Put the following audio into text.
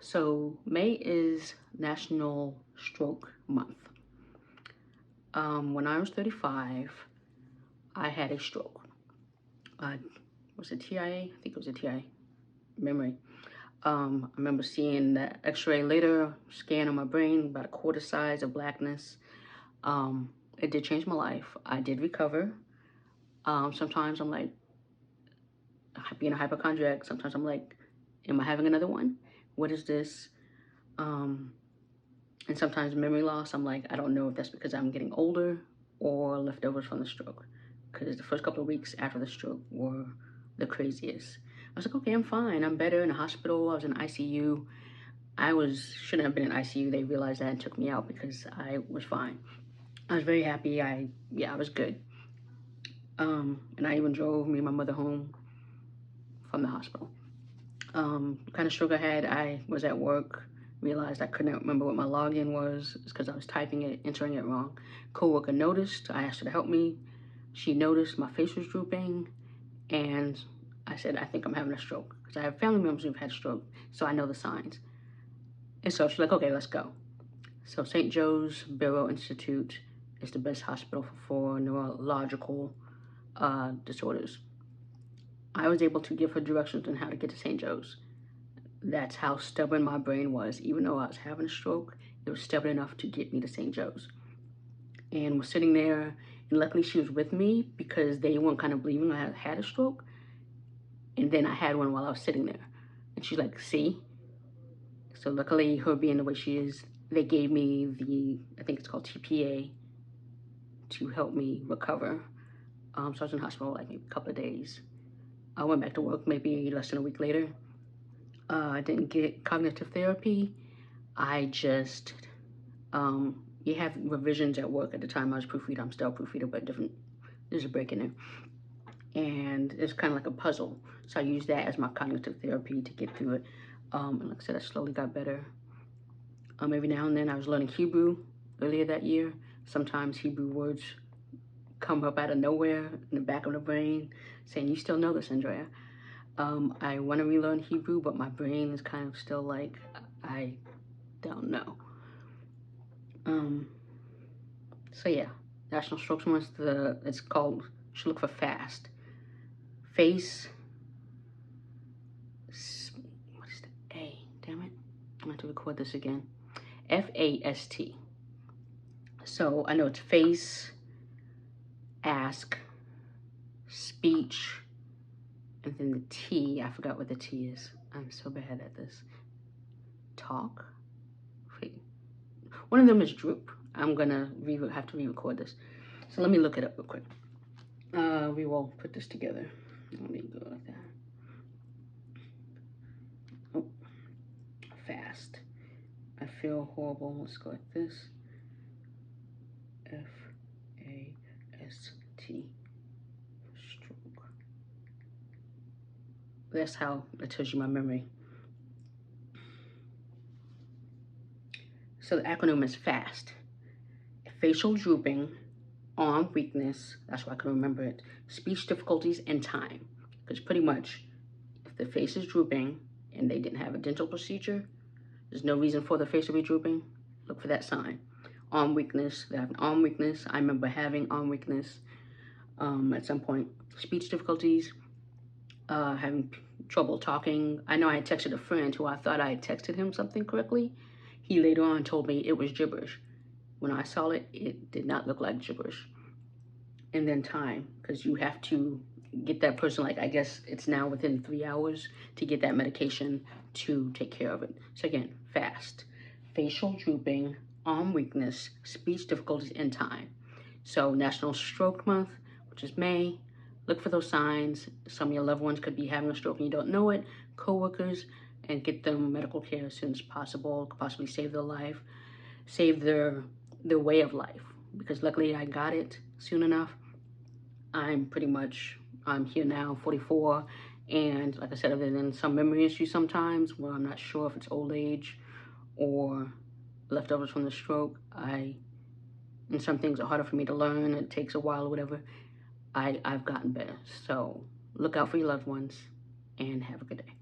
So May is National Stroke Month. When I was 35, I had a stroke. Was it TIA? I think it was a TIA memory. I remember seeing the x-ray later, scan on my brain, about a quarter size of blackness. It did change my life. I did recover. Sometimes I'm like, being a hypochondriac, sometimes I'm like, am I having another one? What is this? And sometimes memory loss, I'm like, I don't know if that's because I'm getting older or leftovers from the stroke. Because the first couple of weeks after the stroke were the craziest. I was like, okay, I'm fine. I'm better in the hospital. I was in ICU. Shouldn't have been in ICU. They realized that and took me out because I was fine. I was very happy. I was good. And I even drove me and my mother home from the hospital. Kind of stroke I had, I was at work, realized I couldn't remember what my login was. It's because I was typing it, entering it wrong. Coworker noticed. I asked her to help me. She noticed my face was drooping, and I said, I think I'm having a stroke, because I have family members who've had a stroke, so I know the signs. And so she's like, okay, let's go. So St. Joe's Barrow Institute is the best hospital for neurological disorders. I was able to give her directions on how to get to St. Joe's. That's how stubborn my brain was. Even though I was having a stroke, it was stubborn enough to get me to St. Joe's. And was sitting there, and luckily she was with me because they weren't kind of believing I had a stroke. And then I had one while I was sitting there. And she's like, see? So luckily, her being the way she is, they gave me I think it's called TPA, to help me recover. So I was in the hospital like maybe a couple of days. I went back to work maybe less than a week later. I didn't get cognitive therapy. I just, you have revisions at work. At the time I was proofreader. I'm still a proofreader, but there's a break in there. And it's kind of like a puzzle. So I used that as my cognitive therapy to get through it. And like I said, I slowly got better. Every now and then I was learning Hebrew earlier that year. Sometimes Hebrew words come up out of nowhere in the back of the brain saying, you still know this, Andrea. I want to relearn Hebrew, but my brain is kind of still like, I don't know. So yeah, National Stroke Month. It's called. You should look for FAST. Face. What is the A? Damn it! I'm going to record this again. FAST. So I know it's face, ask, speech, and then the T. I forgot what the T is. I'm so bad at this. Talk. Wait. One of them is droop. I'm gonna have to re-record this. So let me look it up real quick. We will put this together. Let me go like that. Oh, fast. I feel horrible. Let's go like this. FAST. Stroke. That's how it tells you my memory. So the acronym is FAST. Facial drooping, arm weakness, that's why I can remember it, speech difficulties, and time. Because pretty much, if the face is drooping and they didn't have a dental procedure, there's no reason for the face to be drooping. Look for that sign. Arm weakness, they have an arm weakness. I remember having arm weakness at some point. Speech difficulties, having trouble talking. I know I had texted a friend who I thought I had texted him something correctly. He later on told me it was gibberish. When I saw it, it did not look like gibberish. And then time, because you have to get that person, like I guess it's now within 3 hours to get that medication to take care of it. So again, FAST. Facial drooping, arm weakness, speech difficulties, and time. So National Stroke Month, which is May. Look for those signs. Some of your loved ones could be having a stroke and you don't know it. Coworkers, and get them medical care as soon as possible. Could possibly save their life, save their way of life. Because luckily I got it soon enough. I'm here now, 44. And like I said, other than some memory issues sometimes where I'm not sure if it's old age or leftovers from the stroke, and some things are harder for me to learn. It takes a while or whatever. I've gotten better. So look out for your loved ones and have a good day.